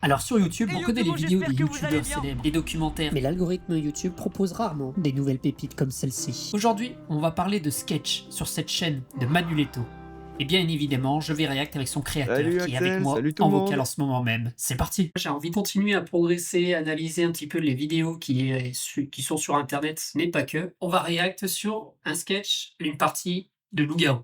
Alors sur YouTube, on Hello, connaît les comment vidéos des j'espère que vous allez youtubeurs bien. célèbres, des documentaires, mais l'algorithme YouTube propose rarement des nouvelles pépites comme celle-ci. Aujourd'hui, on va parler de sketch sur cette chaîne de Manuletto. Et bien évidemment, je vais réacter avec son créateur Salut qui est avec Axel, moi salut tout en le vocal monde. en ce moment même. C'est parti. J'ai envie de continuer à progresser, analyser un petit peu les vidéos qui sont sur internet, mais pas que. On va réacter sur un sketch, une partie de Loup-garou.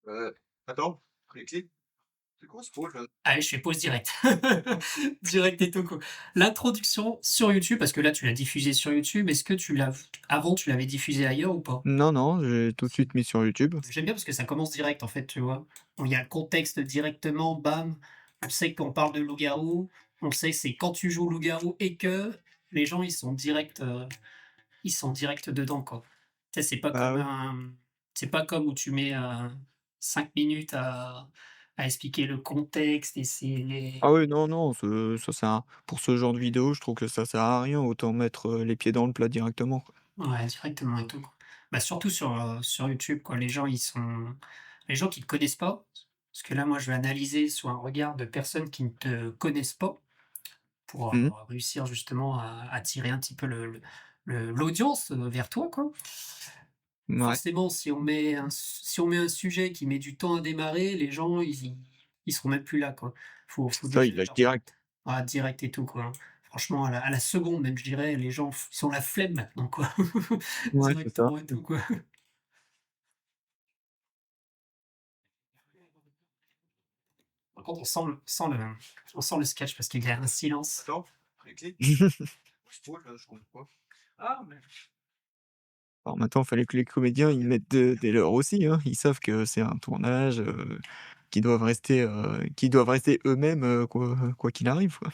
Euh, Attends, Alexis, c'est quoi ce rôle là? Allez, je fais pause direct. Direct et tout quoi. L'introduction sur YouTube, parce que là tu l'as diffusé sur YouTube, est-ce que avant tu l'avais diffusé ailleurs ou pas? Non, non, j'ai tout de suite mis sur YouTube. J'aime bien parce que ça commence direct en fait, tu vois? Il y a le contexte directement, bam, on sait qu'on parle de loup-garou, on sait que c'est quand tu joues loup-garou et que les gens ils sont direct dedans quoi. Tu sais, Bah ouais. c'est pas comme où tu mets, 5 minutes à expliquer le contexte et c'est Ah oui, non, non, ça sert pour ce genre de vidéo, je trouve que ça sert à rien, autant mettre les pieds dans le plat directement, quoi. ouais, directement et tout, quoi. Bah, surtout sur YouTube, quoi. Les gens qui te connaissent pas, parce que là, moi, je vais analyser sous un regard de personnes qui ne te connaissent pas pour, Mhm. réussir justement à attirer un petit peu l'audience, vers toi, quoi. Ouais, Forcément, si on met un sujet qui met du temps à démarrer, les gens, ils seront même plus là, quoi. Faut c'est ça, il déjà lâche direct. ah, direct et tout, quoi. Franchement, à la seconde même, je dirais, les gens ils ont la flemme maintenant, quoi. Ouais, c'est ça. Directement et tout, quoi. Par contre, on sent le sketch parce qu'il y a un silence. Attends, Alexis, ce rôle là, je comprends pas. Ah, mais Alors maintenant, il fallait que les comédiens ils mettent des leurs aussi, hein. Ils savent que c'est un tournage, qu'ils doivent rester eux-mêmes, quoi qu'il arrive, quoi.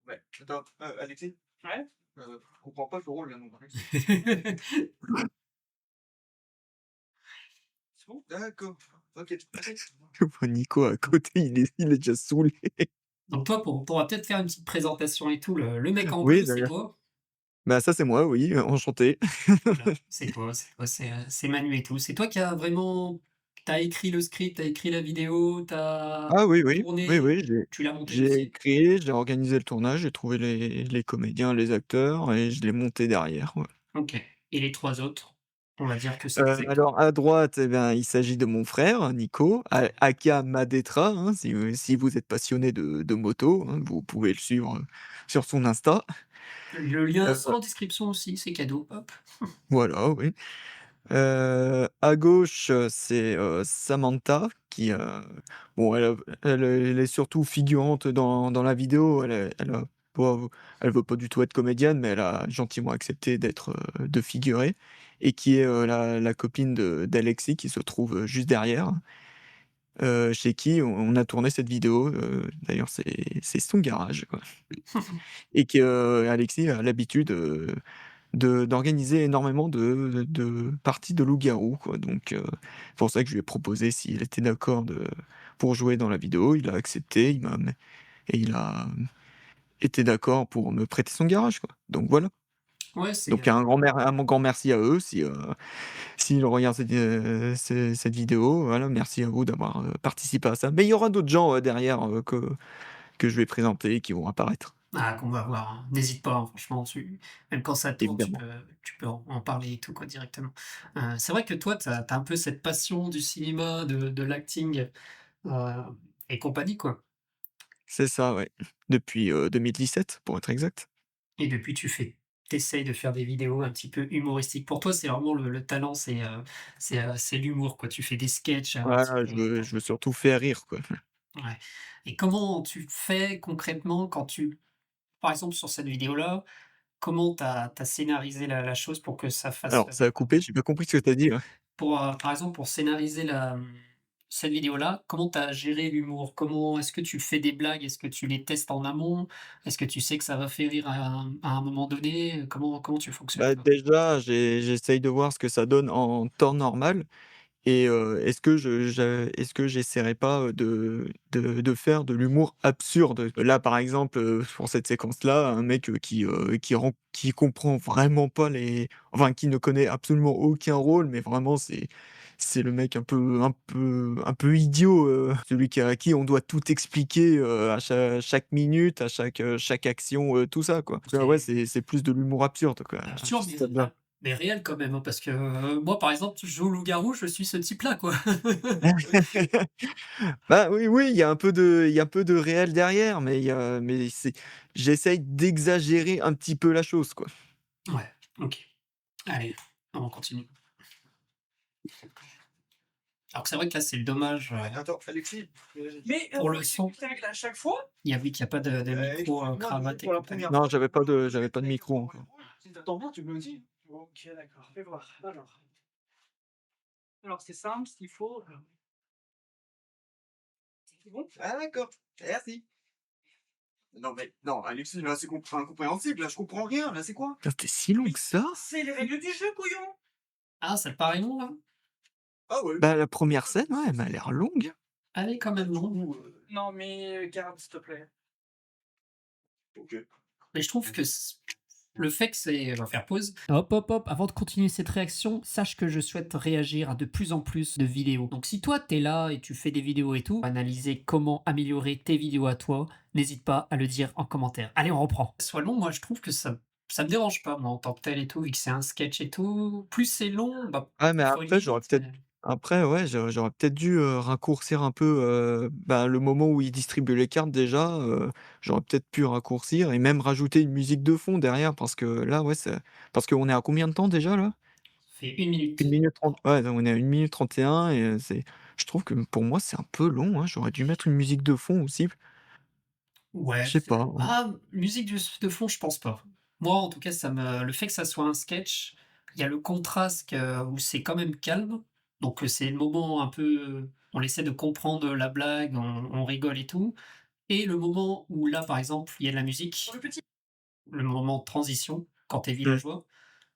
Ouais, attends, Alexis? ouais. Je comprends pas ce rôle là non plus. C'est bon? D'accord. OK. Je vois Nico à côté, il est déjà saoulé. Donc toi, on va peut-être faire une petite présentation et tout. Le mec en bleu, Oui, c'est d'ailleurs. toi? Bah, ça, c'est moi, oui, enchanté. Voilà, c'est Manu et tout. C'est toi qui as vraiment tu as écrit le script, tu as écrit la vidéo, tu as Ah oui, oui, oui, tourné, oui, tu l'as monté j'ai aussi? créé, j'ai organisé le tournage, j'ai trouvé les comédiens, les acteurs et je l'ai monté derrière, ouais. OK, et les 3 autres, on va dire que c'est des acteurs. Alors à droite, eh ben, il s'agit de mon frère Nico, aka Madetra, hein, si vous êtes passionné de moto, hein, vous pouvez le suivre, sur son Insta. Le lien sera Heu, en description aussi, c'est cadeau, hop. voilà, oui. À gauche, c'est, Samantha qui, bon elle est surtout figurante dans la vidéo. Pas elle veut pas du tout être comédienne, mais elle a gentiment accepté de figurer et qui est, la copine d'Alexis qui se trouve, juste derrière, chez qui on a tourné cette vidéo, d'ailleurs c'est son garage, quoi et que Alexis a l'habitude, d'organiser énormément de parties de loup-garou, quoi, donc c'est pour ça que je lui ai proposé s'il était d'accord pour jouer dans la vidéo. Il a accepté, il a été d'accord pour me prêter son garage, quoi, donc voilà. Ouais, c'est, Donc un grand merci à eux s'ils regardent cette vidéo, voilà, merci à vous d'avoir, participé à ça. Mais il y aura d'autres gens, derrière, que je vais présenter et qui vont apparaître, ah, qu'on va voir, hein. N'hésite pas, hein, franchement, même quand ça tourne, évidemment. tu peux en parler et tout, quoi, directement. C'est vrai que toi, tu as un peu cette passion du cinéma, de l'acting, heu et compagnie, quoi, C'est ça, ouais, depuis, 2017 pour être exact. et depuis, tu essayes de faire des vidéos un petit peu humoristiques. Pour toi, c'est vraiment le talent, c'est l'humour, quoi. Tu fais des sketchs un petit Voilà, peu je veux surtout faire rire, quoi. ouais, et comment tu fais concrètement quand par exemple, sur cette vidéo-là, comment tu as scénarisé la chose pour que ça fasse, Alors ça a coupé, j'ai pas compris ce que tu as dit, ouais. par exemple, pour scénariser cette vidéo-là, comment tu as géré l'humour? Comment est-ce que tu fais des blagues? Est-ce que tu les testes en amont? Est-ce que tu sais que ça va faire rire à un moment donné? Comment tu fonctionnes, Bah, toi? déjà, j'essaye de voir ce que ça donne en temps normal et est-ce que j'essaierais pas, de faire de l'humour absurde? Là, par exemple, pour cette séquence-là, un mec, qui comprend vraiment pas qui ne connaît absolument aucun rôle, mais vraiment c'est le mec un peu idiot, celui à qui on doit tout expliquer, à chaque minute, à chaque action, tout ça, quoi. Tu vois? Ouais, C'est c'est plus de l'humour absurde, quoi, absurde, ça me va. mais réel quand même, hein, parce que, moi, par exemple, je joue au loup-garou, je suis ce type-là, quoi. Bah, oui, oui, il y a un peu de réel derrière, mais j'essaye d'exagérer un petit peu la chose, quoi. Ouais, OK. Allez, on continue. Alors que c'est vrai que là, c'est le dommage, Attends, Alexis, Mais pour le faut que son, tu règles à chaque fois? il y a vu qu'il y a pas de micro, excuse-moi, cravate et pour la compagnie. première Non, fois, j'avais pas de micro encore. si t'entends bien, tu me le dis. OK, d'accord, fais voir. Alors c'est simple, ce qu'il faut, c'est bon? Ah d'accord, merci. Non mais non, Alexis, là c'est incompréhensible, là je comprends rien, là c'est quoi? Putain, c'était si long que ça? C'est les règles du jeu, couillon! Ah, ça te paraît long, là? Ah ouais. Bah, la première scène, ouais, elle m'a l'air longue. Elle est quand même longue, Non mais garde, s'il te plaît. OK. mais je trouve que le fait que c'est on va faire pause. Hop, hop, hop, avant de continuer cette réaction, sache que je souhaite réagir à de plus en plus de vidéos. Donc si toi t'es là et tu fais des vidéos et tout, analyser comment améliorer tes vidéos à toi, n'hésite pas à le dire en commentaire. Allez, on reprend. Soit long, moi je trouve que ça me dérange pas, moi, en tant que tel et tout, vu que c'est un sketch et tout. Plus c'est long, bah, Ouais, mais faut après, limite. ouais, j'aurais peut-être dû, raccourcir un peu, bah, le moment où il distribue les cartes déjà, j'aurais peut-être pu raccourcir et même rajouter une musique de fond derrière parce que là, ouais, parce qu'on est à combien de temps déjà là? Ça fait 1 minute. 1 minute 30, ouais, donc on est à 1 minute 31 et je trouve que pour moi, c'est un peu long, hein. J'aurais dû mettre une musique de fond aussi. Je Ouais, sais pas, ouais. ah, musique de fond, je pense pas. Moi, en tout cas, le fait que ça soit un sketch, il y a le contraste où c'est quand même calme, donc c'est le moment un peu, on essaie de comprendre la blague, on rigole et tout, et le moment où là, par exemple, il y a de la musique, Pour le petit le moment de transition, quand tu es Mmh. villageois,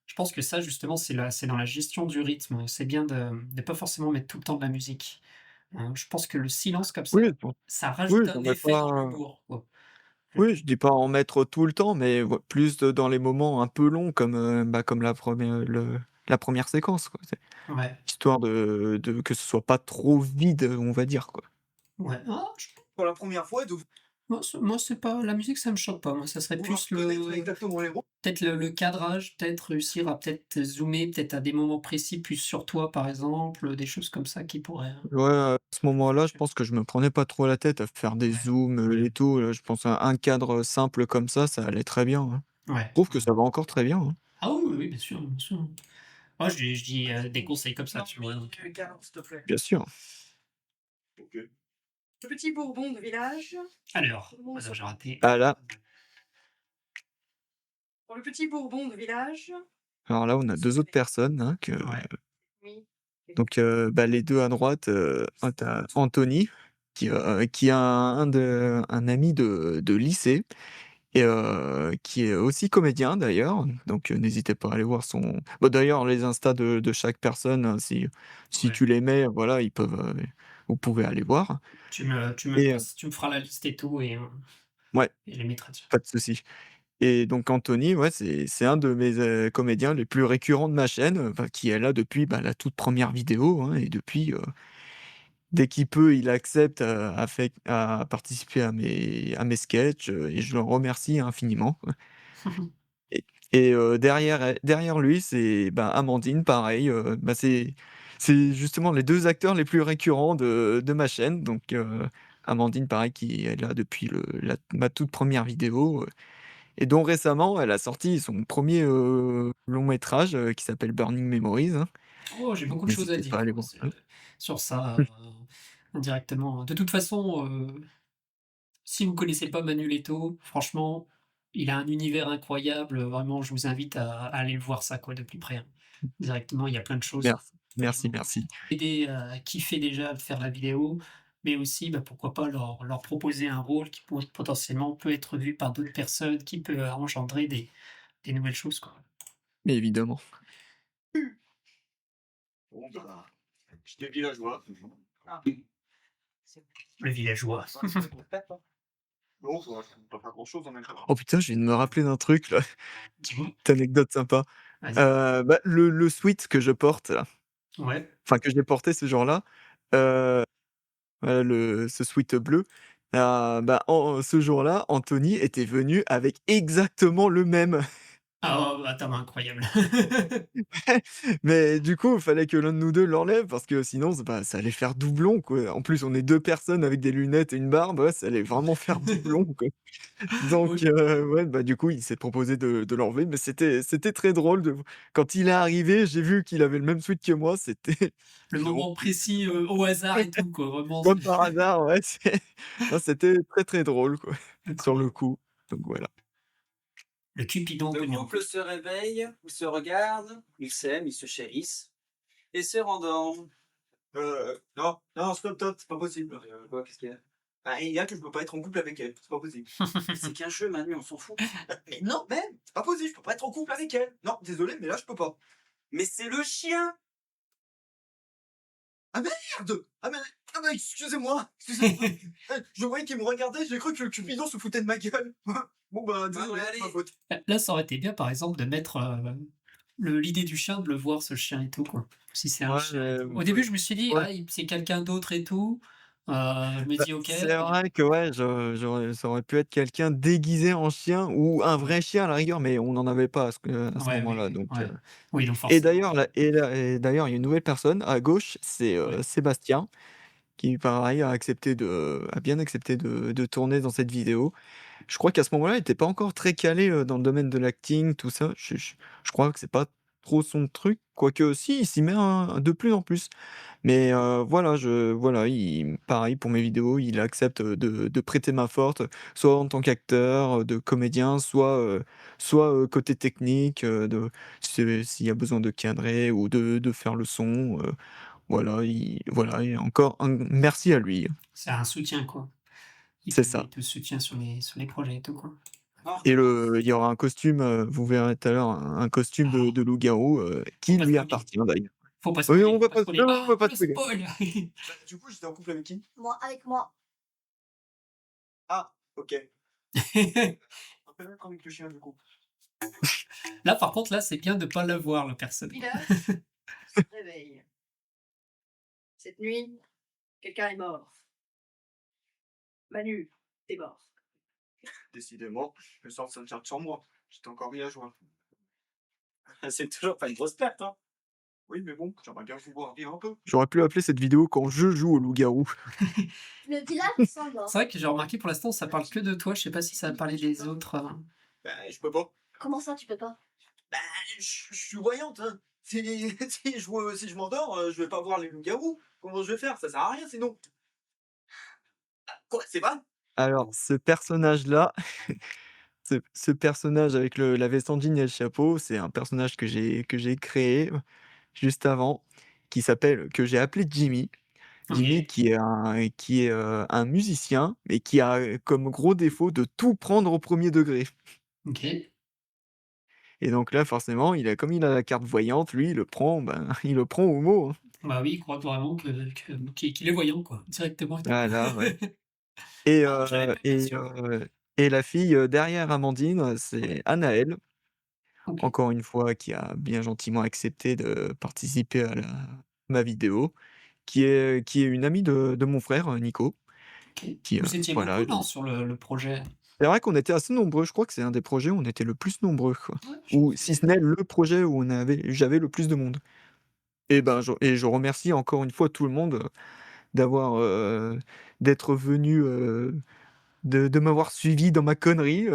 je pense que ça, justement, c'est dans la gestion du rythme. C'est bien de pas forcément mettre tout le temps de la musique. Je pense que le silence comme ça, Oui, ça oui, rajoute un j'aimerais effet dans pas. l'humour, quoi. Je Oui, trouve. je dis pas en mettre tout le temps, mais plus dans les moments un peu longs comme, bah, comme la première séquence, quoi. C'est Ouais. histoire de que ce soit pas trop vide, on va dire, quoi. Ouais. Ah, je Pour la première fois, de moi, c'est pas la musique, ça me choque pas. Moi, ça serait vouloir plus connaître le exactement les rôles. peut-être le cadrage, peut-être réussir à peut-être zoomer, peut-être à des moments précis, plus sur toi, par exemple, des choses comme ça qui pourraient, Ouais, à ce moment-là, je pense que je me prenais pas trop la tête à faire des ouais, zooms, et tout, je pense un cadre simple comme ça allait très bien, hein. ouais, Je trouve que ouais. ça va encore très bien, hein. Ah oui, oui, oui, bien sûr, bien sûr. Moi, je dis, des conseils comme ça, non tu vois? mais Donc, garde, s'il te plaît. Bien sûr. OK. Le petit bourbon de village. alors, Bourbon attends, sur j'ai raté. Ah là, Pour le petit bourbon de village. alors là, on a 2 autres personnes, hein, Ouais, Oui. donc bah, les 2 à droite, tu Anthony qui a un ami de lycée et qui est aussi comédien d'ailleurs, donc n'hésitez pas à aller voir son bah, d'ailleurs les Insta de chaque personne, hein, si ouais. tu les mets, voilà, vous pouvez aller voir et Tu me feras la liste et tout ouais, et je les mettrai dessus. pas de souci et donc Anthony, ouais, c'est un de mes, comédiens les plus récurrents de ma chaîne, enfin qui est là depuis, bah, la toute première vidéo, hein et depuis, dès qu'il peut, il accepte, à participer à mes sketchs, et je le remercie infiniment, quoi et derrière lui, c'est, bah, Amandine pareil, bah, c'est justement les 2 acteurs les plus récurrents de ma chaîne donc Amandine pareil qui est là depuis ma toute première vidéo, et dont récemment elle a sorti son premier er long métrage, qui s'appelle Burning Memories, hein, Oh, j'ai donc beaucoup de choses à n'hésitez pas à dire, aller moi, voir ça. sur ça, indirectement. De toute façon, si vous connaissez pas Manu Leto, franchement, il a un univers incroyable, vraiment, je vous invite à aller le voir ça, quoi, de plus près, hein. Directement, il y a plein de choses. Merci, merci, merci. Aider à kiffer déjà de faire la vidéo, mais aussi, bah, pourquoi pas leur proposer un rôle qui potentiellement peut être vu par d'autres personnes, qui peut engendrer des nouvelles choses, quoi. Évidemment. Bon bah, J'étais villageois. Ah. Le villageois. Non, ça va, je peux pas faire grand-chose en même temps. Oh putain, je viens de me rappeler d'un truc là, Dis-moi. petite anecdote sympa. Vas-y. Bah, le sweat que je porte là, Ouais. enfin que j'ai porté ce jour-là, heu, voilà ce sweat bleu, bah, ce jour-là, Anthony était venu avec exactement le même. Ah, oh, attends, incroyable. Mais du coup, il fallait que l'un de nous 2 l'enlève parce que sinon, bah, ça allait faire doublon, quoi. En plus, on est 2 personnes avec des lunettes et une barbe, ouais, ça allait vraiment faire doublon, quoi. Donc, Oui, ouais, bah, du coup, il s'est proposé de l'enlever, mais c'était très drôle de quand il est arrivé, j'ai vu qu'il avait le même sweat que moi, c'était le moment précis, au hasard et tout, quoi, vraiment. comme par hasard, ouais, non, c'était très, très drôle, quoi, sur le Incroyable. coup. Donc voilà. Le Cupidon Le Anthony. couple se réveille, ils se regardent, ils s'aiment, ils se chérissent et se rendorment. Non, non, stop, c'est pas possible. Quoi, qu'est-ce qu'il y a? Ah, il y a que je peux pas être en couple avec elle, c'est pas possible. C'est qu'un jeu, Manu, on s'en fout. Mais non, même, c'est pas possible, je peux pas être en couple avec elle. Non, désolé, mais là, je peux pas. Mais c'est le chien! Merde! Ah mais excusez-moi. Je voyais qu'il me regardait, j'ai cru que le Cupidon se foutait de ma gueule. Bon bah, désolé, ouais, c'est allez. ma faute. Là, ça aurait été bien, par exemple, de mettre l'idée du chien, de le voir, ce chien et tout, quoi. Si c'est un Ouais, chien et mais tout. Au début, je me suis dit, ouais. ah, c'est quelqu'un d'autre et tout. Je me Bah, dis, ok. c'est vrai que ouais, ça aurait pu être quelqu'un déguisé en chien ou un vrai chien à la rigueur, mais on n'en avait pas à ce Ouais, oui, moment-là, oui, donc ouais. Oui, donc et forcément. d'ailleurs et d'ailleurs, il y a une nouvelle personne à gauche, c'est, Ouais. Sébastien qui pareil a bien accepté de tourner dans cette vidéo. Je crois qu'à ce moment-là, il était pas encore très calé, dans le domaine de l'acting, tout ça. Je crois que c'est pas trop son truc, quoique si, il s'y met de plus en plus. Mais voilà, il pareil pour mes vidéos, il accepte, de prêter main forte, soit en tant qu'acteur, de comédien, soit côté technique, s'il y a besoin de cadrer ou de faire le son, voilà et encore un merci à lui. C'est un soutien, quoi. C'est ça. Il te soutient sur les projets et tout, quoi. Oh, Et il y aura un costume, vous verrez tout à l'heure, un costume Ah, de loup-garou, faut qui pas lui spoiler. appartient d'ailleurs. Faut pas Oui, spoiler, faut pas spoiler. non, on Ah, va pas le spoiler. spoil! Bah, du coup, j'étais en couple avec qui? Moi, avec moi. Ah, ok. Un peu comme avec le chien, du coup. Là, par contre, là, c'est bien de pas le voir, la personne. Village se réveille. Cette nuit, quelqu'un est mort. Manu, t'es mort. Décidément, je me sens ça sur moi. J'étais encore villageois. c'est toujours pas une grosse perte, hein. Oui, mais bon, j'aimerais bien vous voir vivre un peu. J'aurais pu appeler cette vidéo «Quand je joue au loup-garou». Le village s'en va. C'est vrai que j'ai remarqué, pour l'instant, ça parle que de toi. Je sais pas si ça va parler des autres. Bah, je peux pas. Comment ça, tu peux pas? Bah, je suis voyante, hein. Si je m'endors, je vais pas voir les loups-garous. Comment je vais faire? Ça sert à rien sinon. Ah, quoi? C'est vrai? Alors ce personnage-là, ce personnage avec la veste en jean et le chapeau, c'est un personnage que j'ai créé, juste avant, que j'ai appelé Jimmy. Jimmy Ok. qui est un musicien, mais qui a, comme gros défaut de tout prendre au premier degré. Ok. Et donc là, forcément, comme il a la carte voyante, lui, il le prend, ben, il le prend au mot, hein. Bah oui, il croit vraiment qu'il est voyant, quoi, directement et tout. Voilà, ouais. Et Ah, j'avais pas bien et sûr. et la fille, derrière Amandine, c'est Anaëlle, Ok. encore une fois, qui a bien gentiment accepté de participer à ma vidéo, qui est une amie de mon frère, Nico, Ok. qui, Vous étiez voilà. beaucoup, non, sur le projet? C'est vrai qu'on était assez nombreux, je crois que c'est un des projets où on était le plus nombreux, quoi. Ouais, je Ou pense que si ce n'est le projet où j'avais le plus de monde. Et ben, je remercie encore une fois tout le monde, d'avoir, d'être venu, de m'avoir suivi dans ma connerie.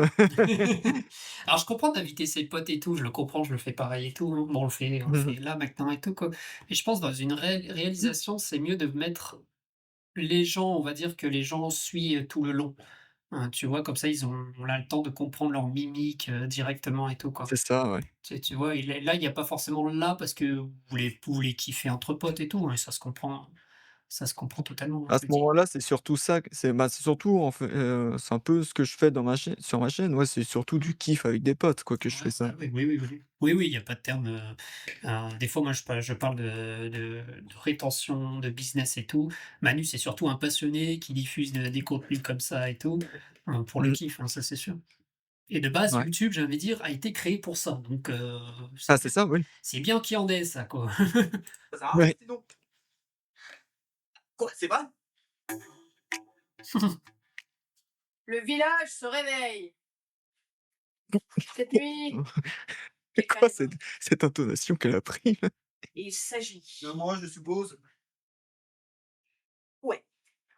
Alors je comprends d'inviter ses potes et tout, je le comprends, je le fais pareil et tout, hein. Bon, on le fait là maintenant et tout, quoi. Et je pense dans une réalisation, c'est mieux de mettre les gens, on va dire que les gens suivent tout le long. Tu vois? Comme ça, on a le temps de comprendre leur mimique, directement et tout, quoi. C'est ça, ouais. Tu vois? Et là, il y a pas forcément là parce que vous voulez kiffer entre potes et tout, et ça se comprend. Ça se comprend totalement, À je ce le dis. moment-là, c'est surtout ça, c'est surtout en fait, c'est un peu ce que je fais dans ma chaîne sur ma chaîne, ouais, c'est surtout du kiff avec des potes quoi que je Ouais, fais ça. bah, oui, oui, oui, oui. Oui, oui, il y a pas de terme, des fois, moi, je parle de rétention, de business et tout. Manu, c'est surtout un passionné qui diffuse des contenus comme ça et tout, pour le Mmh, kiff, hein, ça, c'est sûr. Et de base, ouais. YouTube, j'ai envie de dire, a été créé pour ça, donc Ah, c'est ça, oui. c'est bien qu'il y en ait ça, quoi. Ça sert à rien Ouais. sinon. Quoi, c'est pas? Le village se réveille. Cette nuit, quelqu'un Quoi est cette mort. cette intonation qu'elle a pris là? Il s'agit. Moi, je suppose. Ouais.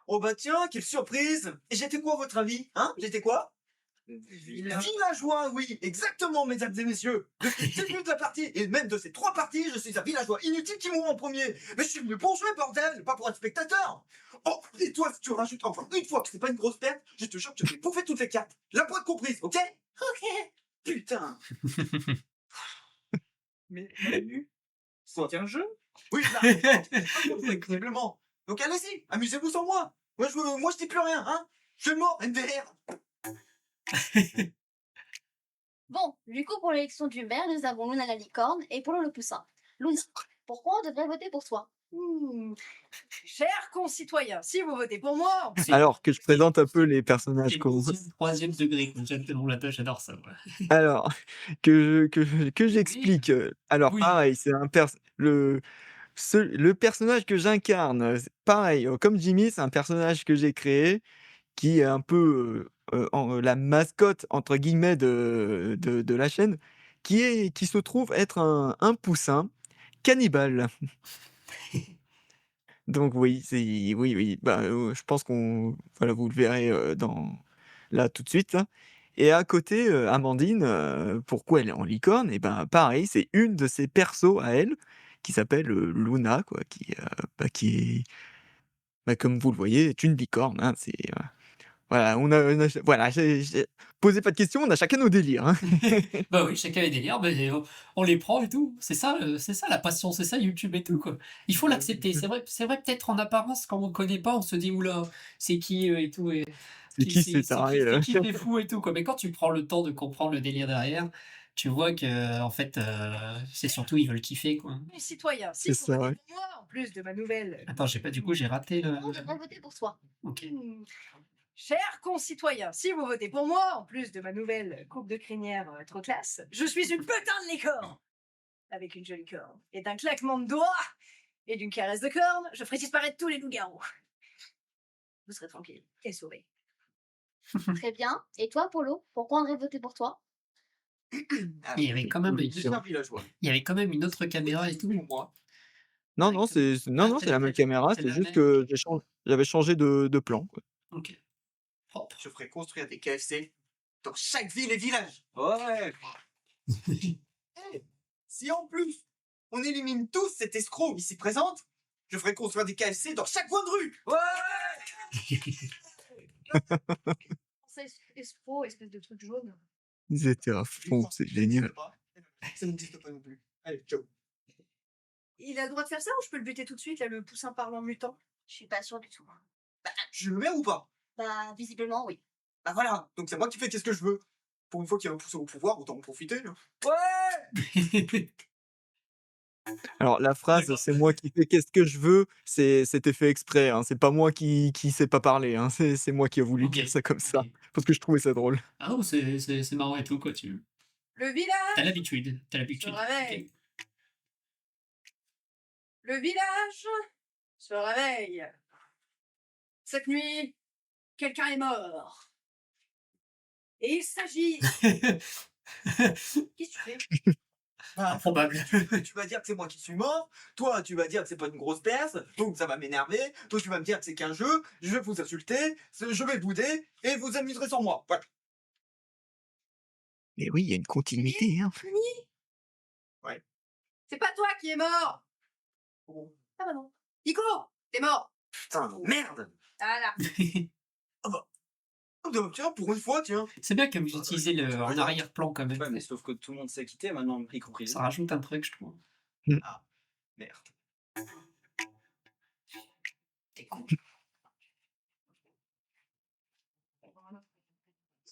Oh bah tiens, quelle surprise! Et j'étais quoi à votre avis? Hein? J'étais quoi? Villageois, oui, exactement, mesdames et messieurs. Depuis le début de la partie, et même de ces 3 parties, je suis un villageois inutile qui mourra en premier. Mais je suis venu pour jouer, bordel, pas pour être spectateur. Oh, et toi, si tu rajoutes encore une fois que c'est pas une grosse perte, je te jure que je vais bouffer toutes les cartes. La boîte comprise, ok? Ok. Putain. Mais Manu, c'est un jeu? Oui, bah, visiblement. Donc allez-y, amusez-vous sans moi. Moi je dis plus rien, hein? Je suis mort, NDR. Bon, du coup, pour l'élection du maire, nous avons Luna la licorne et Polo le poussin. Luna, pourquoi on devrait voter pour toi? Chers concitoyens, si vous votez pour moi, C'est Alors que je présente un peu les personnages c'est qu'on 3e degré, quoi, j'aime là j'adore ça, ouais. alors que Oui, j'explique, alors oui. pareil, c'est un pers le personnage que j'incarne, c'est pareil, comme Jimmy, c'est un personnage que j'ai créé qui est un peu, la «mascotte» entre guillemets de la chaîne, qui se trouve être un poussin cannibale. Donc oui, oui, oui, bah, je pense qu'on voilà, vous le verrez, là tout de suite là. Et à côté, Amandine, pourquoi elle est en licorne? Et ben, pareil, c'est une de ses persos à elle, qui s'appelle, Luna quoi, qui est, bah, comme vous le voyez, est une licorne, hein. Voilà, voilà, posez pas de questions, on a chacun nos délires, hein. Bah oui, chacun les délires, beh, on les prend et tout. C'est ça la passion, c'est ça YouTube et tout, quoi. Il faut l'accepter. C'est vrai peut-être en apparence, quand on connaît pas, on se dit: «Ouh là, c'est qui, et tout et C'est qui ces tarés là? c'est qui ces fous et tout», quoi. Mais quand tu prends le temps de comprendre le délire derrière, tu vois qu'en fait, c'est surtout ils veulent kiffer, quoi. mes citoyens, si C'est vous ça, votez ouais. pour moi, en plus de ma nouvelle... Attends, j'ai pas du coup, j'ai raté le On devrait voter pour toi. OK. Chers concitoyens, si vous votez pour moi, en plus de ma nouvelle coupe de crinière trop classe, je suis une putain de licorne avec une jolie corne. Et d'un claquement de doigts et d'une caresse de corne, je ferai disparaître tous les loups-garous. Vous serez tranquille et sauvés. Très bien. Et toi, Polo, pourquoi on devrait voter pour toi? Il y avait quand même Je suis un villageois. il y avait quand même une autre caméra et tout, moi. Non, non, non, non, c'est la même caméra, C'est c'est la juste même, que OK. j'avais changé de plan, quoi. OK. Hop. Je ferai construire des KFC dans chaque ville et village. Ouais. Eh, si en plus on élimine tous cet escroc ici présente, je ferai construire des KFC dans chaque coin de rue. C'est espo, espèce de truc jaune. Ils étaient à fond, c'est génial. Ça n'existe pas non plus. Allez, ciao. Il a le droit de faire ça ou je peux le buter tout de suite, là, le poussin parlant mutant? Je suis pas sûre du tout. Je le mets ou pas? Bah, visiblement, oui. Bah voilà, donc c'est moi qui fais qu'est-ce que je veux. Pour une fois qu'il y a un poussin au pouvoir, autant en profiter. Hein. Alors la phrase D'accord. «c'est moi qui fais qu'est-ce que je veux», c'était fait exprès, hein, c'est pas moi qui sais pas parler, hein, c'est moi qui ai voulu OK. dire ça comme ça, OK. parce que je trouvais ça drôle. Ah non, c'est marrant et tout, quoi, tu Le village as l'habitude, tu as l'habitude. se réveille. OK. Le village se réveille. Cette nuit, quelqu'un est mort. Et il s'agit... Qu'est-ce que tu fais? Bah, Improbable. tu vas dire que c'est moi qui suis mort, toi tu vas dire que c'est pas une grosse perce, donc ça va m'énerver, toi tu vas me dire que c'est qu'un jeu, je vais vous insulter, je vais bouder, et vous amuserez sans moi. Voilà. Mais oui, il y a une continuité, hein. C'est pas toi qui es mort. Oh, Ah bah non. Nico, t'es mort. putain, merde. Voilà. Oh, bah, tiens, pour une fois, tiens. C'est bien que vous utilisez le en arrière-plan quand même. Ouais, mais sauf que tout le monde s'est quitté maintenant, y compris. Ça rajoute un truc, je trouve. Merde. T'es con.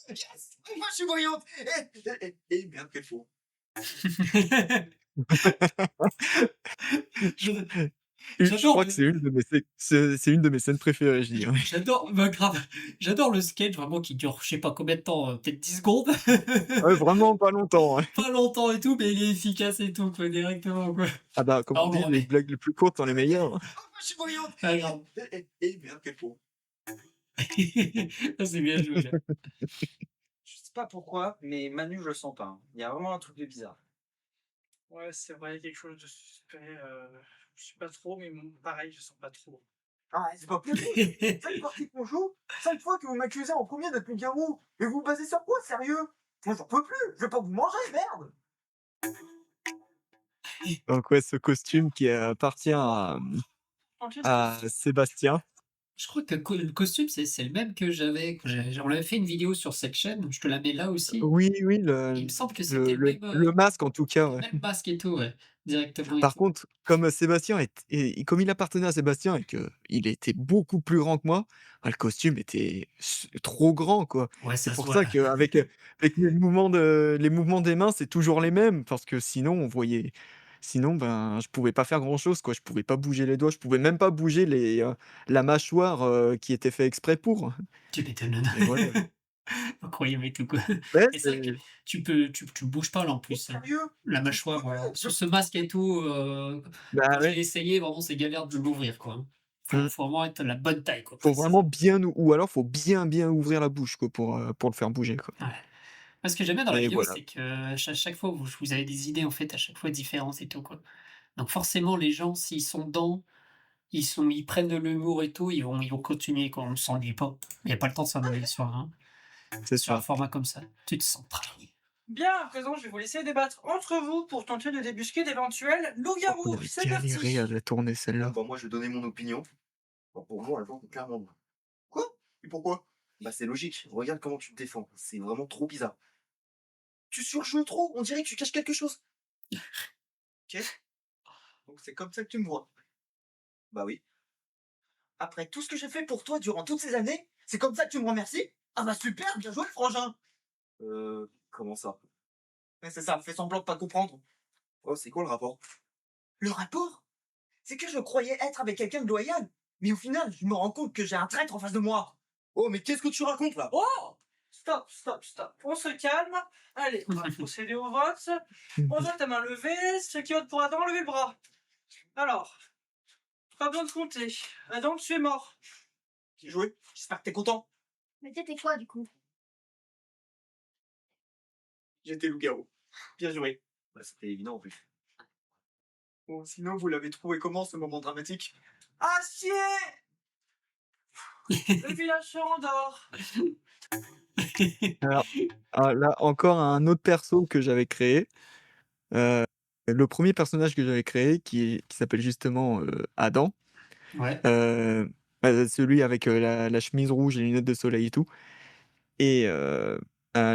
Yes! Moi, je suis voyante! Merde, quel fou! Je- Je J'adore crois le- que c'est une de mes scènes préférées, je dis, hein. J'adore, bah, grave, j'adore le sketch vraiment qui dure je sais pas combien de temps, peut-être 10 secondes. Ouais, vraiment pas longtemps, hein. Pas longtemps et tout, mais il est efficace et tout, quoi, directement, quoi. Ah bah, comme Ah, on on dit, le les remet. blagues les plus courtes sont les meilleures, hein. Moi, je suis voyante! Ah, grave. Merde, quel fou! Ça, c'est bien joué, là. Je sais pas pourquoi, mais Manu, je le sens pas, hein. Il y a vraiment un truc de bizarre. Ouais, c'est vrai, quelque chose de suspect. Je sais pas trop, mais pareil, je sens pas trop. Ah, c'est pas possible! 5 parties qu'on joue, 5 fois que vous m'accusez en premier d'être une garou! Mais vous vous basez sur quoi, sérieux? Moi, j'en peux plus! Je vais pas vous manger, merde! Donc ouais, ce costume qui appartient à Sébastien. Je crois que le costume, c'est le même que j'avais. On avait fait une vidéo sur cette chaîne, je te la mets là aussi. Oui, oui, Il me semble que le c'était le même, le masque en tout cas, ouais. même masque et tout, ouais, directement. Et Par tout. contre, comme Sébastien comme il appartenait à Sébastien et qu'il était beaucoup plus grand que moi, bah, le costume était trop grand, quoi. Ouais, C'est ça se pour voit. ça qu'avec, avec les mouvements des mains, c'est toujours les mêmes parce que sinon, ben, je pouvais pas faire grand-chose, quoi. Je pouvais pas bouger les doigts, je pouvais même pas bouger la mâchoire, qui était fait exprès pour. Tu m'étonnes. Et voilà. Incroyable et tout, quoi. Ouais, Et c'est vrai que tu bouges pas là en plus, hein. Sérieux? La mâchoire, sur ce masque et tout, bah, quand j'ai ouais. essayé, vraiment, c'est galère de l'ouvrir, quoi. Mmh. Faut vraiment être la bonne taille, quoi. Faut précis. vraiment bien ou alors faut bien ouvrir la bouche, quoi, pour le faire bouger, quoi. Ouais. Moi, ce que j'aime bien dans la Et vidéo, voilà. c'est que chaque fois, vous avez des idées, en fait, à chaque fois différentes et tout, quoi. Donc forcément, les gens, s'ils sont dedans, ils prennent de l'humour et tout, ils vont continuer, quoi. On ne s'ennuie pas. Il y a pas le temps de s'ennuyer C'est sur un ça. format comme ça. Tu te sens travailler. Bien, à présent, je vais vous laisser débattre entre vous pour tenter de débusquer d'éventuels On loups-garous. avait C'est galéré parti. à la tourner celle-là. Bah, moi, je vais donner mon opinion. Bon, pour moi, elle vend clairement. Quoi? Et pourquoi? Bah, c'est logique. Regarde comment tu te défends. C'est vraiment trop bizarre. Tu surjoues trop. On dirait que tu caches quelque chose. Ok? Donc, c'est comme ça que tu me vois. Bah oui. Après tout ce que j'ai fait pour toi durant toutes ces années, c'est comme ça que tu me remercies? Ah bah super, bien joué, frangin. Comment ça? Mais c'est ça, fais semblant de pas comprendre. Oh, c'est quoi le rapport? Le rapport? C'est que je croyais être avec quelqu'un de loyal. Mais au final, je me rends compte que j'ai un traître en face de moi. Oh, mais qu'est-ce que tu racontes là? Oh! Stop, stop, stop. On se calme. Allez, on va procéder au vote. On vote à main levée. Ceux qui votent pour Adam, levez le bras. Alors, pas besoin de compter. Adam, tu es mort. J'ai joué, j'espère que t'es content. Mais t'étais quoi du coup? J'étais loup-garou. Bien joué. Bah, c'était évident en plus. Bon, sinon, vous l'avez trouvé comment ce moment dramatique? Ah, chier! Le village se rendort. Alors, là, encore un autre perso que j'avais créé. Le premier personnage que j'avais créé qui s'appelle justement, Adam. Ouais. Celui avec, la chemise rouge, les lunettes de soleil et tout et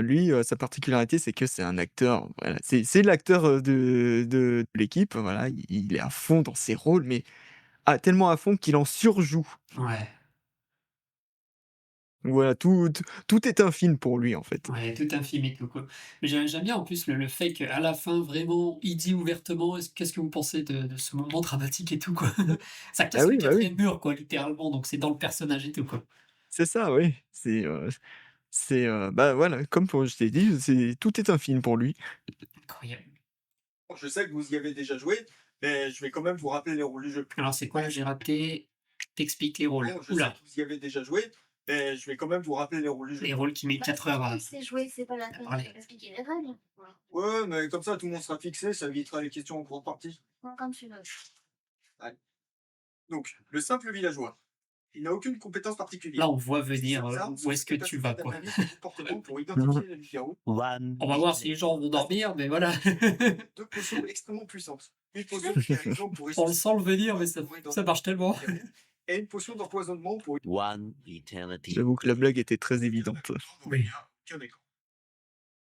lui, sa particularité, c'est que c'est un acteur, voilà, c'est l'acteur, de l'équipe, voilà, il est à fond dans ses rôles, mais tellement à fond qu'il en surjoue. Ouais. Voilà, tout est un film pour lui, en fait. Ouais, tout un film et tout, quoi. Mais j'aime bien en plus le fait qu'à la fin, vraiment, il dit ouvertement qu'est-ce que vous pensez de ce moment dramatique et tout, quoi. Ça casse Ah le oui, bah oui, quatrième mur, quoi, littéralement. Donc c'est dans le personnage et tout, quoi. c'est ça, oui, bah, voilà, comme je t'ai dit, tout est un film pour lui. Incroyable. Je sais que vous y avez déjà joué, mais je vais quand même vous rappeler les rôles du jeu. Alors c'est quoi? J'ai raté. T'expliques les rôles. Je sais Oula, que vous y avez déjà joué, mais je vais quand même vous rappeler les rôles du jeu. les rôles qui mettent 4 heures à. C'est joué, c'est pas la peine Allez. d'expliquer les règles. Ouais, mais comme ça, tout le monde sera fixé, ça évitera les questions en grande partie. Bon, comme tu veux. Donc, le simple villageois. Il n'a aucune compétence particulière. Là, on voit Ses venir seules armes où sont est-ce ses que tu vas, quoi. capacités d'analyse et de comportement pour identifier les loups-garous. On va voir si les gens vont dormir, mais voilà. 2 potions extrêmement puissantes. Une potion qui a raison pour On le sent le venir, mais ça marche tellement. Et une potion d'empoisonnement pour One eternity. J'avoue que la blague était très évidente. Oui.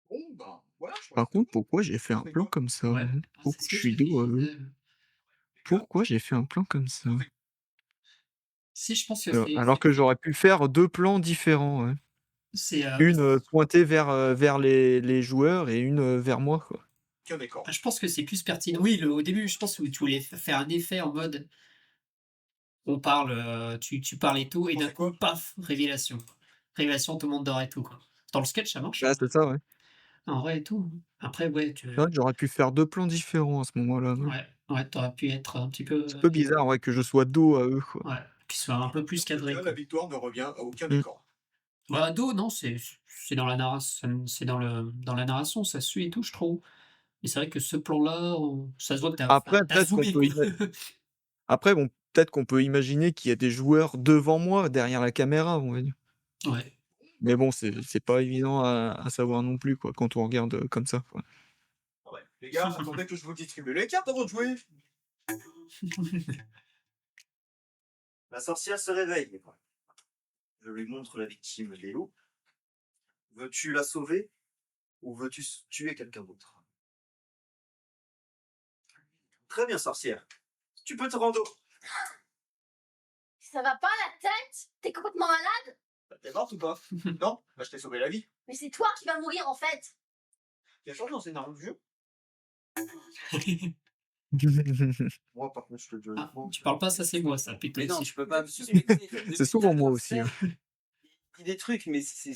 Bon, bah, voilà. je Par crois contre, que pourquoi j'ai fait un plan comme ça? Ouais. Pourquoi je suis dos, pourquoi j'ai fait un plan comme ça? Si, je pense que Alors que j'aurais pu faire 2 plans différents, ouais. c'est, Une, pointée vers les joueurs et une, vers moi, quoi. Tiens, d'accord. je pense que c'est plus pertinent. Oui, au début, je pense que tu voulais faire un effet en mode on parle, tu parles et tout, et d'un coup, paf, révélation. Révélation, tout le monde dort et tout, quoi. Dans le sketch, ça marche, Ouais, hein, c'est ça, ouais. en vrai et tout. Après, ouais, C'est vrai que j'aurais pu faire 2 plans différents à ce moment-là, ouais. ouais, tu pu être un petit peu, C'est un peu bizarre, ouais, que je sois dos à eux, quoi. ouais, qu'ils soient un peu plus cadrés, La quoi. victoire ne revient à aucun Mmh. des camps. Bah, dos, non, c'est dans la narration, c'est dans la narration, ça suit et tout, je trouve. Mais c'est vrai que ce plan-là, ça se voit que Après, tu peut-être qu'on zoomé, peut quoi. Après bon, peut-être qu'on peut imaginer qu'il y a des joueurs devant moi, derrière la caméra, on va dire. Ouais. Mais bon, c'est pas évident à savoir non plus, quoi, quand on regarde, comme ça, quoi. Ouais. Les gars, attendez que je vous distribue les cartes avant de jouer. La sorcière se réveille. Je lui montre la victime des loups. Veux-tu la sauver ou veux-tu tuer quelqu'un d'autre? Très bien, sorcière. Tu peux te rendre. Ça va pas la tête? T'es complètement malade? T'es morte ou pas? Non? Bah, je t'ai sauvé la vie. Mais c'est toi qui vas mourir en fait. Il y a changé dans le scénario du jeu. Moi, par contre, je te dis Ah, honnêtement. tu parles pas, ça c'est moi, ça, plutôt Mais non, aussi. tu peux pas me suspecter. C'est souvent moi aussi, hein. Il dit des trucs, mais c'est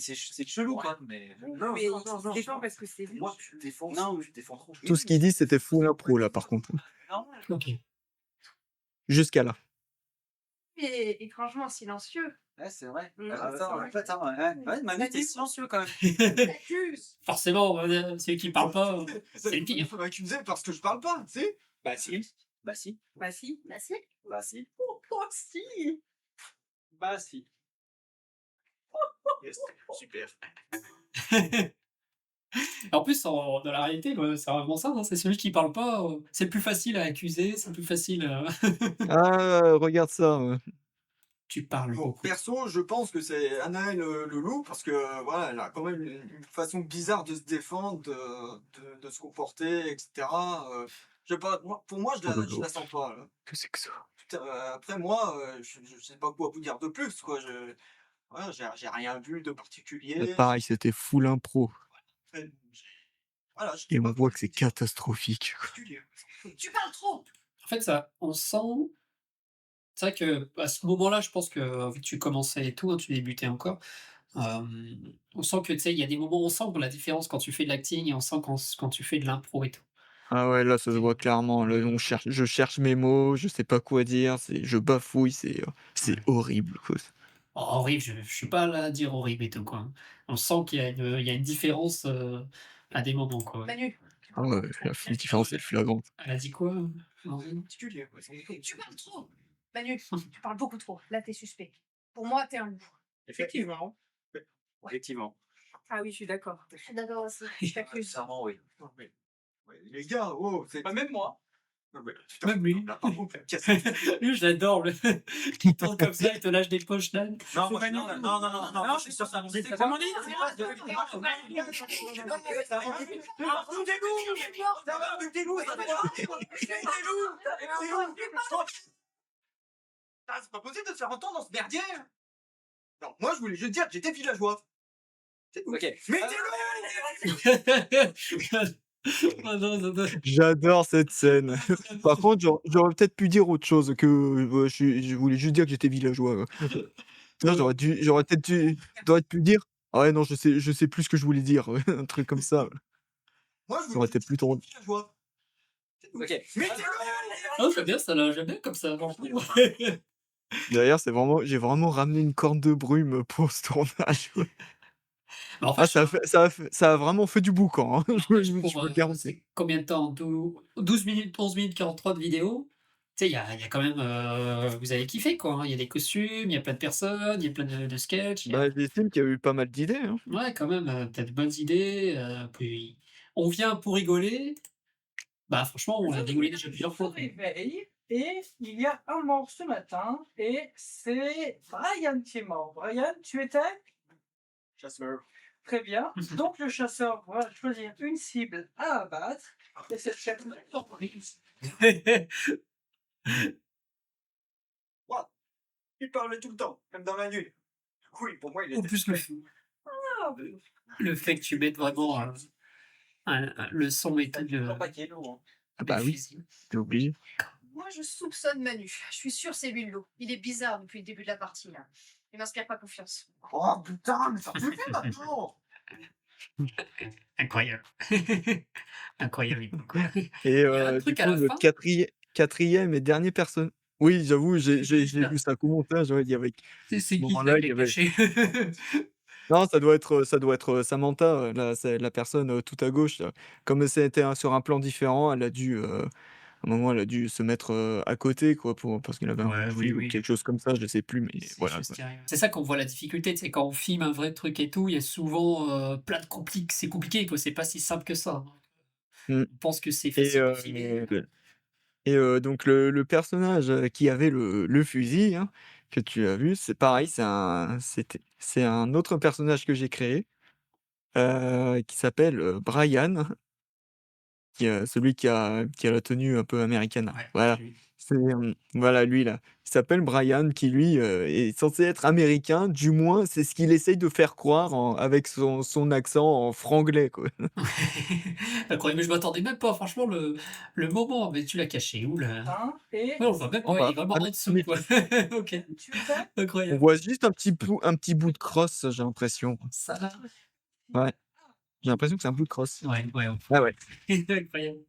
chelou, quoi. Mais... Non, mais non, non, non, défends non. parce que c'est Moi, tu défends. Non. Tu défends trop. Tout ce qu'il dit, c'était full impro, là, par contre. Non. OK. Jusqu'à là. et étrangement silencieux. Ouais, c'est vrai. Mmh. Attends, ouais, Manu, t'es silencieux quand même. T'accuses. Forcément, celui qui parle pas, c'est le pire. Il faut m'accuser parce que je parle pas, tu sais. Bah si. Bah si. Bah si. Bah si. Bah si. Oh si. Bah si. Yes, super. En plus, dans la réalité, c'est vraiment ça, hein, c'est celui qui parle pas, c'est le plus facile à accuser, c'est le plus facile, Ah, regarde ça, ouais. tu parles Bon, beaucoup. perso, je pense que c'est Anaël le loup, parce que voilà, elle a quand même une façon bizarre de se défendre, de se comporter, etc. Je sais pas, pour moi, Oh là je là. la sens pas. Là. Que c'est que ça? Putain, après, moi, je sais pas quoi vous dire de plus, quoi. Voilà, j'ai rien vu de particulier. Pareil, c'était full impro. Après, voilà, je sais Et pas on quoi voit que c'est vous dire de catastrophique. particulier. Tu parles trop. En fait, ça on sent c'est vrai qu'à ce moment-là, je pense que, vu que tu commençais et tout, hein, tu débutais encore, on sent que, tu sais, il y a des moments, on sent la différence quand tu fais de l'acting et on sent quand tu fais de l'impro et tout. Ah ouais, là, ça se voit clairement. Là, je cherche mes mots, je sais pas quoi dire, je bafouille, c'est horrible, quoi. Oh, horrible, je suis pas là à dire horrible et tout, quoi, hein. On sent qu'il y a une différence, à des moments, quoi, ouais. Manu. Ah ouais, la différence est flagrante. Elle a dit quoi, Amandine? Particulier, quoi. Tu parles trop. Manu, tu parles beaucoup trop. Là, t'es suspect. Pour moi, t'es un loup. Effectivement. Effectivement. Ah oui, je suis d'accord. Je suis d'accord aussi. Je t'accuse. Sincèrement, oui. Non, mais- ouais, les gars, oh, c'est. Bah, même moi. Non, mais, putain, Même lui. là, par contre, casse- Lui, je l'adore, le qui tourne comme ça, il te lâche des poches là. Non, moi, non, je suis sûr que ça C'est c'est Amandine, c'est pas de- Ah, c'est pas possible de se faire entendre dans ce merdier. Non, moi je voulais juste dire que j'étais villageois. C'est tout. Ok. Mettez-le. Ah non. J'adore cette scène. Par contre, j'aurais peut-être pu dire autre chose que je voulais juste dire que j'étais villageois. Ouais. Non, j'aurais peut-être pu dire. Ah ouais, non, je sais plus ce que je voulais dire. Ouais, un truc comme ça. Moi je Ça voulais aurait juste été plus dire drôle. que j'étais villageois. C'est tout. Ok. Mettez-le. Oh, j'aime bien ça là, j'aime bien comme ça, franchement. D'ailleurs, j'ai vraiment ramené une corne de brume pour ce tournage. Ouais. Mais en Ah, fait, ça a vraiment fait du boucan, hein. Je pour, peux le garantir. c'est combien de temps? 12 minutes, 11 minutes 43 de vidéo. Tu sais, il y a quand même, vous avez kiffé quoi, hein. Il y a des costumes, il y a plein de personnes, il y a plein de sketchs, il y a Bah, j'estime qu'il y a eu pas mal d'idées, hein. ouais quand même, tu de bonnes idées, puis on vient pour rigoler. Bah, franchement, on a rigolé déjà plusieurs fois. Réveil, et il y a un mort ce matin, et c'est Brian qui est mort. Brian, tu étais Chasseur. très bien. Donc le chasseur va choisir une cible à abattre, et cette cible est surprise. Il parlait tout le temps, même dans la nuit. Oui, pour moi, il En était plus, suspect. le fait que tu mettes vraiment le son et tout Toujours pas qu'il est lourd. Ah bah oui, fusil. t'es obligé. Moi, je soupçonne Manu. Je suis sûre c'est lui le loup. Il est bizarre depuis le début de la partie, là. Il m'inspire pas confiance. Oh putain, mais ça suffit maintenant. Incroyable. Incroyable. Et Il y a un du truc à coup, la le fin. quatrième et dernier personne. Oui, j'avoue, j'ai ça. vu ça qu'au montage, ouais, il y avait C'est ce qui ça, moment-là, il il y est avait caché. non, ça doit être, Samantha, la personne, tout à gauche, là. Comme c'était sur un plan différent, elle a dû, à un moment, elle a dû se mettre, à côté, quoi, parce qu'il avait un coup Ouais, de oui, fil ou oui. quelque chose comme ça, je sais plus, mais C'est voilà, juste quoi. qu'il y a- C'est ça qu'on voit la difficulté, c'est quand on filme un vrai truc et tout, il y a souvent plein de compliques. C'est compliqué, quoi. C'est pas si simple que ça. Mmh On pense que c'est et facile de filmer. donc le personnage, qui avait le fusil, hein, que tu as vu, c'est pareil, c'est un autre personnage que j'ai créé, qui s'appelle, Brian. Celui qui a la tenue un peu américaine là. Ouais, Voilà, lui. voilà lui là. Il s'appelle Brian qui lui, est censé être américain, du moins c'est ce qu'il essaye de faire croire avec son accent en franglais quoi. Incroyable, mais je m'attendais même pas, franchement, le moment, mais tu l'as caché où là? Hein, et Ouais, on le voit même Oh pas, il est bah, vraiment en dessous, mais quoi. Ok, tu es prêt? on incroyable. voit juste un petit bout de crosse, j'ai l'impression. Ça là? Ouais, j'ai l'impression que c'est un bout de crosse. Ouais, ouais, Ah ouais incroyable.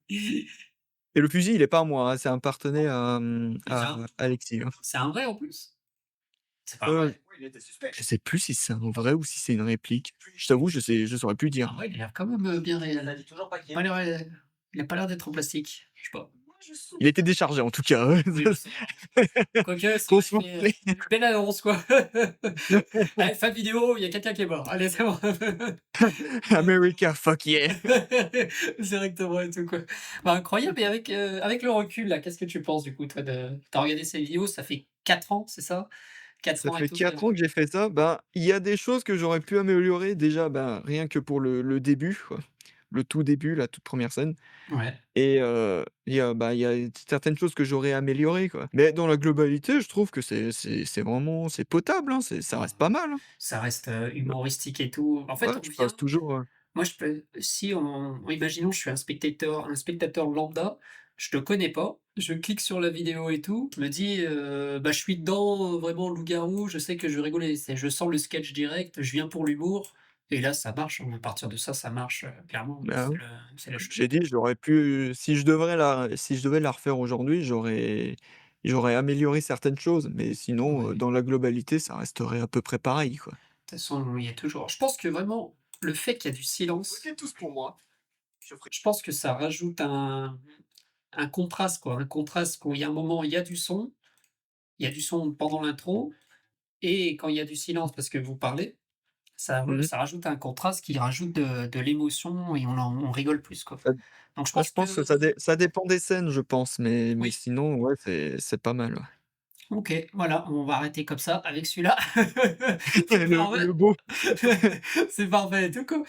et le fusil il est pas à moi, hein, c'est appartenait à, Mais à Alexis, hein. c'est un vrai en plus? C'est pas Heu, vrai. Oui, il était suspect. je sais plus si c'est un vrai ou si c'est une réplique. Je t'avoue, je saurais plus dire. En vrai, il a l'air quand même bien Elle a réel. dit toujours pas qu'il Pas est l'air, lourd. il a pas l'air d'être en plastique. Je sais pas. Moi, je Il était déchargé en tout cas, ouais. Oui, je sais. Quoique, ça Qu'on aurait soit fait une belle annonce, quoi. Allez, fin de vidéo, il y a quelqu'un qui est mort. Allez, c'est bon. America, fuck yeah! Directement et tout, quoi. Bah, incroyable. Et avec le recul, là, qu'est-ce que tu penses, du coup, toi, de... T'as regardé ces vidéos, ça fait 4 ans, c'est ça? 4 Ça ans et fait tout. 4 ans que j'ai fait ça. Ben, il y a des choses que j'aurais pu améliorer déjà, ben, rien que pour le début, quoi. Le tout début, la toute première scène Ouais. et il y a certaines choses que j'aurais améliorées, quoi. Mais dans la globalité, je trouve que c'est vraiment c'est potable, hein, ça reste pas mal, hein. Ça reste humoristique et tout. En Ouais, fait, on je vient. passe toujours, Moi, je peux si imaginons, je suis un spectateur lambda, je te connais pas, je clique sur la vidéo et tout, je me dis, bah, je suis dedans, vraiment loup-garou, je sais que je vais rigoler, je sens le sketch direct, je viens pour l'humour et là, ça marche, à partir de ça, ça marche, clairement, bah, oui. c'est la Comme chose. j'ai dit, j'aurais pu si je devais la refaire aujourd'hui, j'aurais amélioré certaines choses, mais sinon, Ouais. dans la globalité, ça resterait à peu près pareil, quoi. De toute façon, il y a toujours je pense que vraiment, le fait qu'il y a du silence, Votez tous pour moi. Je ferai je pense que ça rajoute un contraste, quoi, un contraste où il y a un moment, il y a du son pendant l'intro. Et quand il y a du silence parce que vous parlez, Mmh. ça rajoute un contraste qui rajoute de l'émotion et on rigole plus, quoi. Ça Donc je Bah, pense je pense que que ça dépend des scènes, je pense, mais oui, sinon, ouais, c'est pas mal, ouais. OK, voilà, on va arrêter comme ça avec celui-là. C'est parfait. Le beau. C'est parfait et tout, quoi.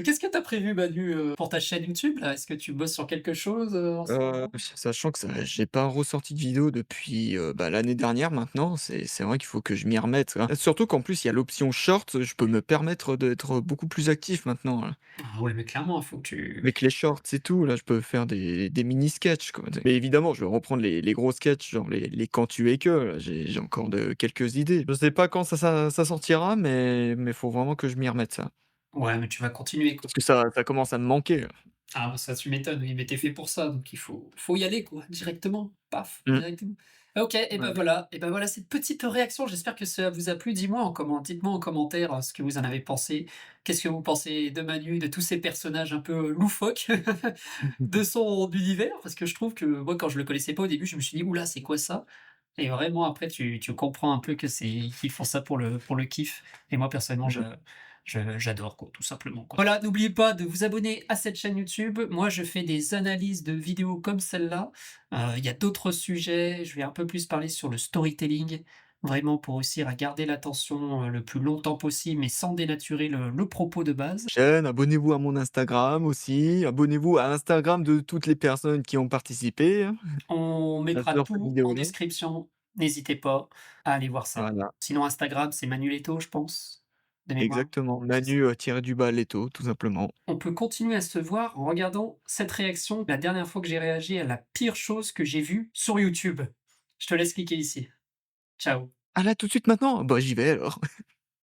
Qu'est-ce que tu as prévu, Manu, pour ta chaîne YouTube, là? Est-ce que tu bosses sur quelque chose, en ce moment? Sachant que ça j'ai pas ressorti de vidéo depuis, bah, l'année dernière maintenant, c'est vrai qu'il faut que je m'y remette, hein. Surtout qu'en plus, il y a l'option short, je peux me permettre d'être beaucoup plus actif maintenant, là. Ah ouais, mais clairement, il faut que tu Avec les shorts et tout, là, je peux faire des mini sketchs, quoi. Mais évidemment, je vais reprendre les gros sketchs, genre les «Quand tu es que», là, j'ai encore quelques idées. Je sais pas quand ça sortira, mais faut vraiment que je m'y remette, ça. ouais, mais tu vas continuer, quoi. Parce que ça commence à me manquer, là. Ah bah ça, tu m'étonnes, oui, mais tu fait pour ça, donc il faut y aller, quoi, directement, paf, Mmh. directement. OK Ouais. et ben voilà cette petite réaction, j'espère que ça vous a plu. Dites-moi en commentaire, ce que vous en avez pensé. Qu'est-ce que vous pensez de Manu, de tous ces personnages un peu loufoques de son univers? Parce que je trouve que moi, quand je le connaissais pas au début, je me suis dit: «Ouh là, c'est quoi ça?» et vraiment après tu comprends un peu que c'est qu'ils font ça pour le kiff et moi personnellement Mmh. j'adore quoi, tout simplement quoi. Voilà, n'oubliez pas de vous abonner à cette chaîne YouTube. Moi, je fais des analyses de vidéos comme celle-là. Il y a d'autres sujets, je vais un peu plus parler sur le storytelling, vraiment pour réussir à garder l'attention, le plus longtemps possible, mais sans dénaturer le propos de base. Chaîne, abonnez-vous à mon Instagram aussi, abonnez-vous à l'Instagram de toutes les personnes qui ont participé, hein, On à mettra sur cette tout en vidéo-là. description N'hésitez pas à aller voir ça. Voilà, Sinon Instagram, c'est Manu Leto, je pense, de mémoire. exactement. C'est ça. Manu, tiré du bas Leto, tout simplement. On peut continuer à se voir en regardant cette réaction, la dernière fois que j'ai réagi à la pire chose que j'ai vue sur YouTube. Je te laisse cliquer ici. Ciao. Ah là, tout de suite maintenant? Bah, j'y vais alors.